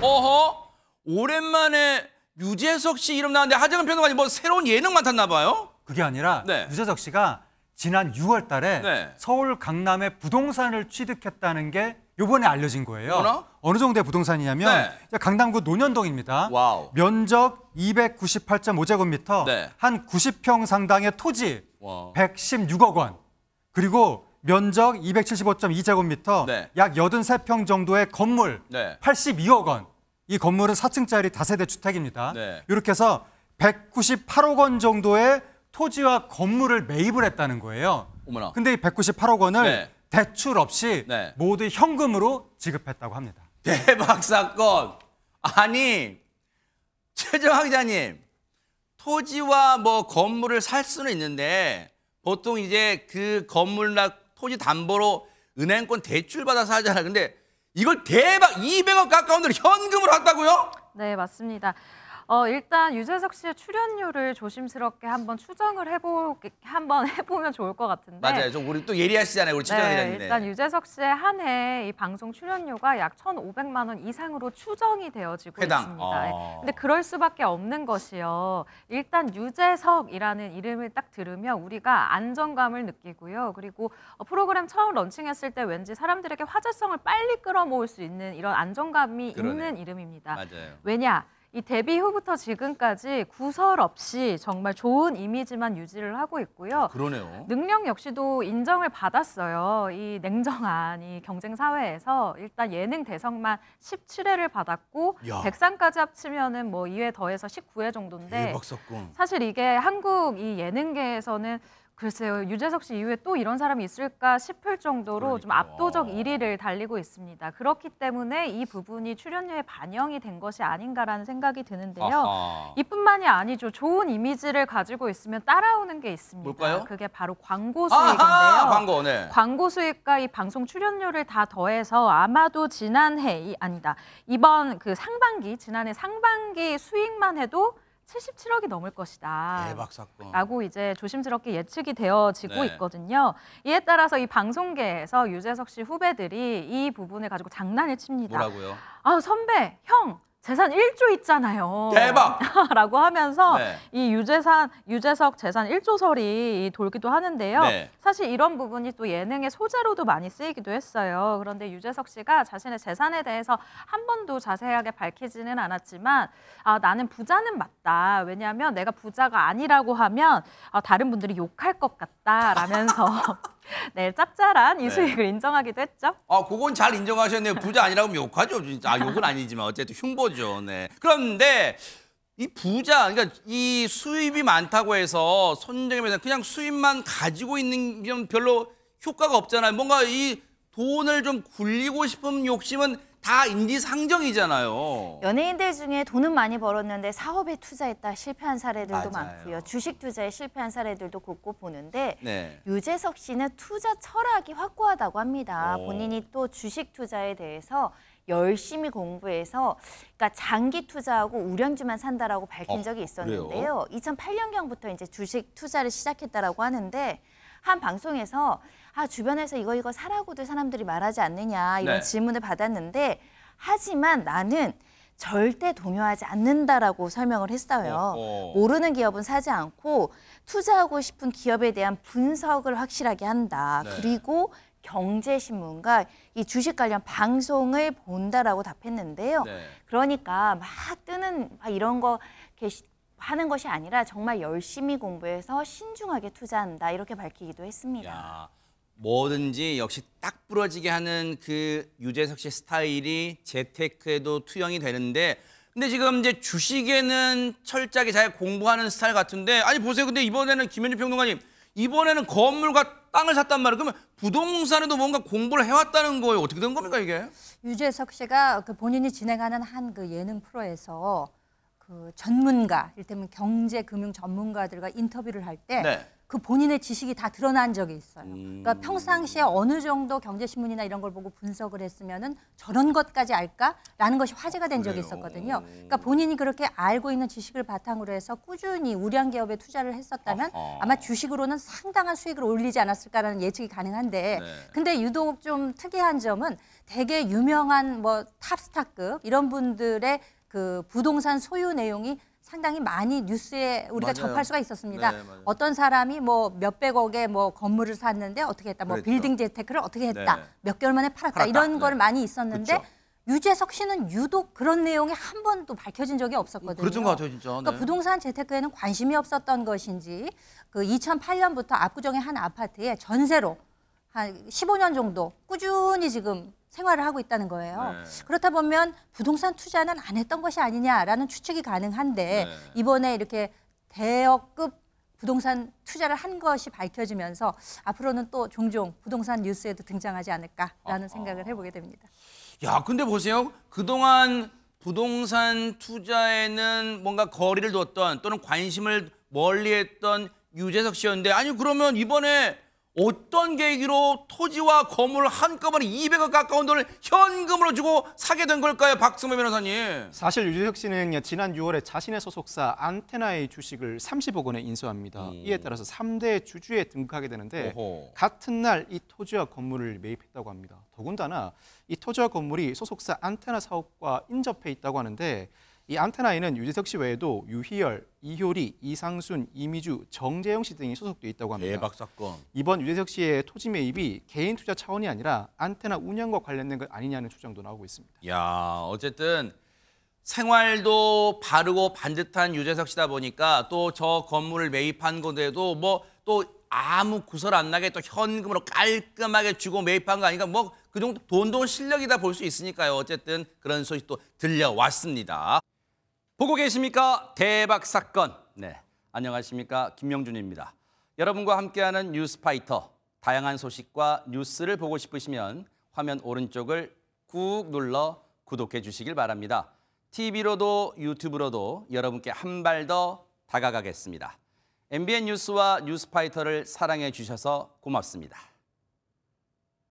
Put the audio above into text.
어허? 오랜만에 유재석 씨 이름 나왔는데 하정은 평론가님 뭐 새로운 예능 맡았나 봐요? 그게 아니라 네. 유재석 씨가 지난 6월 달에 네. 서울 강남에 부동산을 취득했다는 게 요번에 알려진 거예요. 어머나? 어느 정도의 부동산이냐면 네. 강남구 논현동입니다. 와우. 면적 298.5제곱미터, 네. 한 90평 상당의 토지, 와. 116억 원. 그리고 면적 275.2제곱미터, 네. 약 83평 정도의 건물, 네. 82억 원. 이 건물은 4층짜리 다세대 주택입니다. 네. 이렇게 해서 198억 원 정도의 토지와 건물을 매입을 했다는 거예요. 어머나. 근데 이 198억 원을 네. 대출 없이 네. 모두 현금으로 지급했다고 합니다. 대박 사건. 아니, 최정학 기자님, 토지와 뭐 건물을 살 수는 있는데 보통 이제 그 건물이나 토지 담보로 은행권 대출 받아서 하잖아요. 근데 이걸 대박 200억 가까운 돈을 현금으로 한다고요? 네, 맞습니다. 일단 유재석 씨의 출연료를 조심스럽게 한번 추정을 해보면 좋을 것 같은데. 맞아요. 좀 우리 또 예리하시잖아요. 우리 최정학 기자님. 일단 유재석 씨의 한 해 이 방송 출연료가 약 1,500만 원 이상으로 추정이 되어지고 있습니다. 근데 그럴 수밖에 없는 것이요. 일단 유재석이라는 이름을 딱 들으면 우리가 안정감을 느끼고요. 그리고 프로그램 처음 런칭했을 때 왠지 사람들에게 화제성을 빨리 끌어모을 수 있는 이런 안정감이 있는 이름입니다. 맞아요. 왜냐? 이 데뷔 후부터 지금까지 구설 없이 정말 좋은 이미지만 유지를 하고 있고요. 그러네요. 능력 역시도 인정을 받았어요. 이 냉정한 이 경쟁 사회에서 일단 예능 대성만 17회를 받았고 야. 백상까지 합치면은 뭐 2회 더해서 19회 정도인데 대박 사건. 사실 이게 한국 이 예능계에서는 글쎄요, 유재석 씨 이후에 또 이런 사람이 있을까 싶을 정도로 좀 압도적 1위를 달리고 있습니다. 그렇기 때문에 이 부분이 출연료에 반영이 된 것이 아닌가라는 생각이 드는데요. 아하. 이뿐만이 아니죠. 좋은 이미지를 가지고 있으면 따라오는 게 있습니다. 뭘까요? 그게 바로 광고 수익인데요. 광고, 네. 광고 수익과 이 방송 출연료를 다 더해서 아마도 이번 그 지난해 상반기 수익만 해도 77억이 넘을 것이다. 대박 사건. 라고 이제 조심스럽게 예측이 되어지고 네. 있거든요. 이에 따라서 이 방송계에서 유재석 씨 후배들이 이 부분을 가지고 장난을 칩니다. 뭐라고요? 아, 선배, 형, 재산 1조 있잖아요. 대박! 라고 하면서 네. 이 유재석 재산 1조설이 돌기도 하는데요. 네. 사실 이런 부분이 또 예능의 소재로도 많이 쓰이기도 했어요. 그런데 유재석 씨가 자신의 재산에 대해서 한 번도 자세하게 밝히지는 않았지만 나는 부자는 맞다. 왜냐하면 내가 부자가 아니라고 하면 다른 분들이 욕할 것 같다라면서 네, 짭짤한 이 수익을 인정하기도 했죠. 그건 잘 인정하셨네요. 부자 아니라고 하면 욕하죠. 진짜. 욕은 아니지만 어쨌든 흉보죠. 네. 그런데 이 부자, 그러니까 이 수입이 많다고 해서 손정임에서 그냥 수입만 가지고 있는 게 별로 효과가 없잖아요. 뭔가 이 돈을 좀 굴리고 싶은 욕심은 다 인지상정이잖아요. 연예인들 중에 돈은 많이 벌었는데 사업에 투자했다 실패한 사례들도 맞아요. 많고요. 주식 투자에 실패한 사례들도 곳곳 보는데 네. 유재석 씨는 투자 철학이 확고하다고 합니다. 본인이 또 주식 투자에 대해서 열심히 공부해서 그러니까 장기 투자하고 우량주만 산다라고 밝힌 적이 있었는데요. 2008년경부터 이제 주식 투자를 시작했다라고 하는데 한 방송에서 주변에서 이거 사라고들 사람들이 말하지 않느냐 이런 질문을 받았는데 하지만 나는 절대 동요하지 않는다라고 설명을 했어요. 모르는 기업은 사지 않고 투자하고 싶은 기업에 대한 분석을 확실하게 한다. 그리고 경제신문과 이 주식 관련 방송을 본다라고 답했는데요. 그러니까 막 뜨는 이런 거 하는 것이 아니라 정말 열심히 공부해서 신중하게 투자한다 이렇게 밝히기도 했습니다. 야, 뭐든지 역시 딱 부러지게 하는 그 유재석 씨 스타일이 재테크에도 투영이 되는데 근데 지금 이제 주식에는 철저하게 잘 공부하는 스타일 같은데 아니 보세요. 근데 이번에는 김현주 평론가님 이번에는 건물과 땅을 샀단 말이에요. 그러면 부동산에도 뭔가 공부를 해왔다는 거예요. 어떻게 된 겁니까 이게? 유재석 씨가 본인이 진행하는 한 그 예능 프로에서 그 전문가, 이를테면 경제, 금융 전문가들과 인터뷰를 할 때 그 본인의 지식이 다 드러난 적이 있어요. 그러니까 평상시에 어느 정도 경제신문이나 이런 걸 보고 분석을 했으면은 저런 것까지 알까라는 것이 화제가 된 적이 있었거든요. 그러니까 본인이 그렇게 알고 있는 지식을 바탕으로 해서 꾸준히 우량 기업에 투자를 했었다면 아마 주식으로는 상당한 수익을 올리지 않았을까라는 예측이 가능한데 근데 유독 좀 특이한 점은 되게 유명한 뭐 탑스타급 이런 분들의 그 부동산 소유 내용이 상당히 많이 뉴스에 우리가 접할 수가 있었습니다. 네, 어떤 사람이 뭐 몇백억에 뭐 건물을 샀는데 어떻게 했다, 뭐 그랬죠. 빌딩 재테크를 어떻게 했다, 네. 몇 개월 만에 팔았다, 팔았다. 이런 걸 네. 많이 있었는데 그쵸. 유재석 씨는 유독 그런 내용이 한 번도 밝혀진 적이 없었거든요. 그랬던 것 같아요, 진짜. 그러니까 네. 부동산 재테크에는 관심이 없었던 것인지 그 2008년부터 압구정의 한 아파트에 전세로 한 15년 정도 꾸준히 지금 생활을 하고 있다는 거예요. 그렇다 보면 부동산 투자는 안 했던 것이 아니냐라는 추측이 가능한데 이번에 이렇게 대여급 부동산 투자를 한 것이 밝혀지면서 앞으로는 또 종종 부동산 뉴스에도 등장하지 않을까라는 생각을 해보게 됩니다. 야, 근데 보세요. 그동안 부동산 투자에는 뭔가 거리를 뒀던 또는 관심을 멀리했던 유재석 씨였는데 아니 그러면 이번에 어떤 계기로 토지와 건물을 한꺼번에 200억 가까운 돈을 현금으로 주고 사게 된 걸까요, 박승호 변호사님? 사실 유재석 씨는 지난 6월에 자신의 소속사 안테나의 주식을 30억 원에 인수합니다. 이에 따라서 3대 주주에 등극하게 되는데 오호. 같은 날 이 토지와 건물을 매입했다고 합니다. 더군다나 이 토지와 건물이 소속사 안테나 사업과 인접해 있다고 하는데 이 안테나에는 유재석 씨 외에도 유희열, 이효리, 이상순, 이미주, 정재영 씨 등이 소속돼 있다고 합니다. 대박 사건. 이번 유재석 씨의 토지 매입이 개인 투자 차원이 아니라 안테나 운영과 관련된 것 아니냐는 추정도 나오고 있습니다. 야, 어쨌든 생활도 바르고 반듯한 유재석 씨다 보니까 또 저 건물을 매입한 건데도 뭐 또 아무 구설 안 나게 또 현금으로 깔끔하게 주고 매입한 거 아니까 뭐 그 정도 돈도 실력이다 볼 수 있으니까요. 어쨌든 그런 소식도 들려왔습니다. 보고 계십니까? 대박 사건. 네, 안녕하십니까? 김명준입니다. 여러분과 함께하는 뉴스파이터. 다양한 소식과 뉴스를 보고 싶으시면 화면 오른쪽을 꾹 눌러 구독해 주시길 바랍니다. TV로도 유튜브로도 여러분께 한 발 더 다가가겠습니다. MBN 뉴스와 뉴스파이터를 사랑해 주셔서 고맙습니다.